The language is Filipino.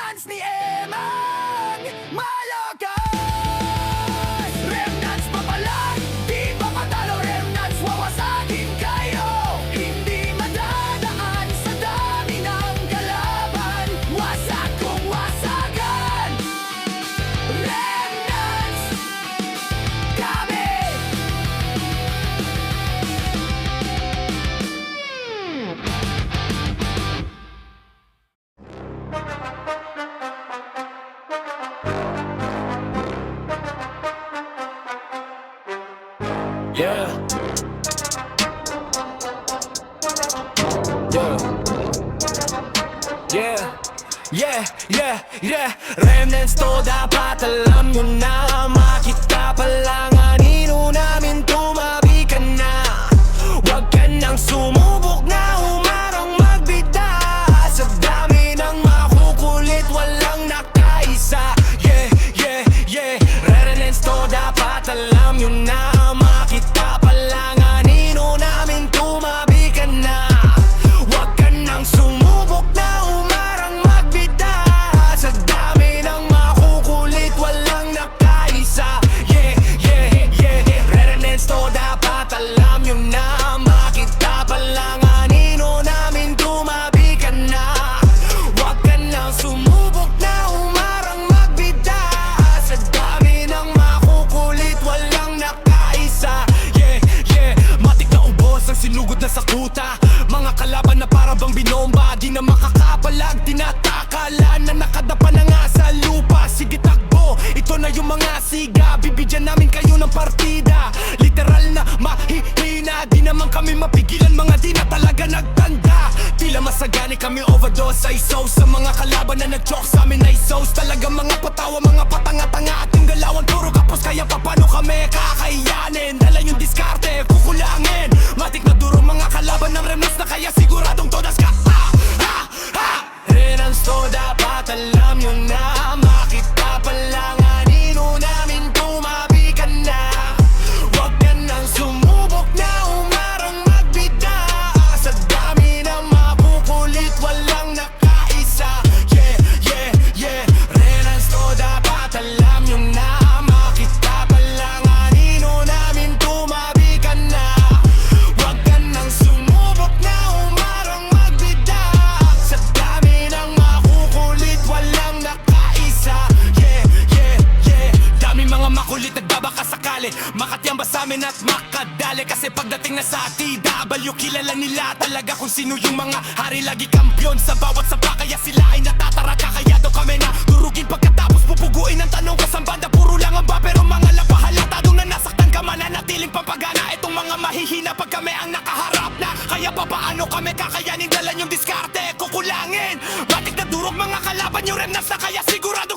Remnants ni Emang Malakas. Remnants papalag, di pa matalo. Remnants wawasakin kayo. Hindi madadaan sa dami ng kalaban. Wasak kung wasagan. Remnants kami. Yeah. Yeah. Yeah, yeah, yeah. Remnants to dapat alam nyo na. Makita pa lang anino namin tumabi ka na. Huwag ka nang sumubok na umarang magbida. Sa dami ng makukulit walang nakaisa. Yeah, yeah, yeah. Remnants to dapat alam nyo na. Makita pa lang anino namin tumabi ka na. Huwag ka nang sumubok na umarang magbida. Sa dami ng makukulit walang nakaisa. Yeah, yeah, yeah. Remnants to dapat alam nyo na. Makita pa lang anino namin tumabi ka na. Huwag ka nang sumubok na umarang magbida. Sa dami ng makukulit walang nakaisa. Yeah, yeah. Matik na ubos ang sinugod na sakuta. Mga kalaban na para bang binomba. Di na makakapalag, tinatakalan na nakadapa na nga sa lupa. Sige takbo, ito na yung mga siga. Bibigyan namin kayo ng partida. Literal na mahihina. Di naman kami mapigilan, mga di na talaga nagtanda. Tila masagani kami overdose sa iso. Sa mga kalaban na nag-choke sa amin na isos. Talaga mga patawa, mga patanga-tanga. At yung galawan puro kapos. Kaya papano kami kakayanin? Dala yung diskarte, kukulangin. Matik na duro mga kalaban ng remnants na kaya siguradong todas ka. Remnants to dapat alam nyo na. Makita pa lang anino namin tumabi ka na. Huwag ka nang sumubok na umarang magbida. Sa dami ng makukulit walang nakaisa. Yeah, yeah, yeah. Remnants to dapat alam nyo na. Makita pa lang anino namin tumabi ka na. Huwag ka nang sumubok na umarang magbida. Sa dami ng makukulit walang nakaisa. Yeah, yeah, yeah. Dami mga makulit nagbabaka sakali. Makatiyamba sa amin at makadali. Kasi pagdating na sa TW, kilala nila talaga kung sino yung mga hari. Lagi kampyon sa bawat sapa. Kaya sila ay natataraka. Kaya daw kami na durugin pagkatapos pupuguin. Ang tanong ko sa banda, puro lang ang ba? Pero mga lapahalatadong na nasaktan ka, mananatiling papagana. Itong mga mahihina pag kami ang nakaharap na. Kaya pa paano kami kakayanin? Dalan yung diskarte, kukulangin. Batik na durog mga kalaban yung remnants na kaya sigurado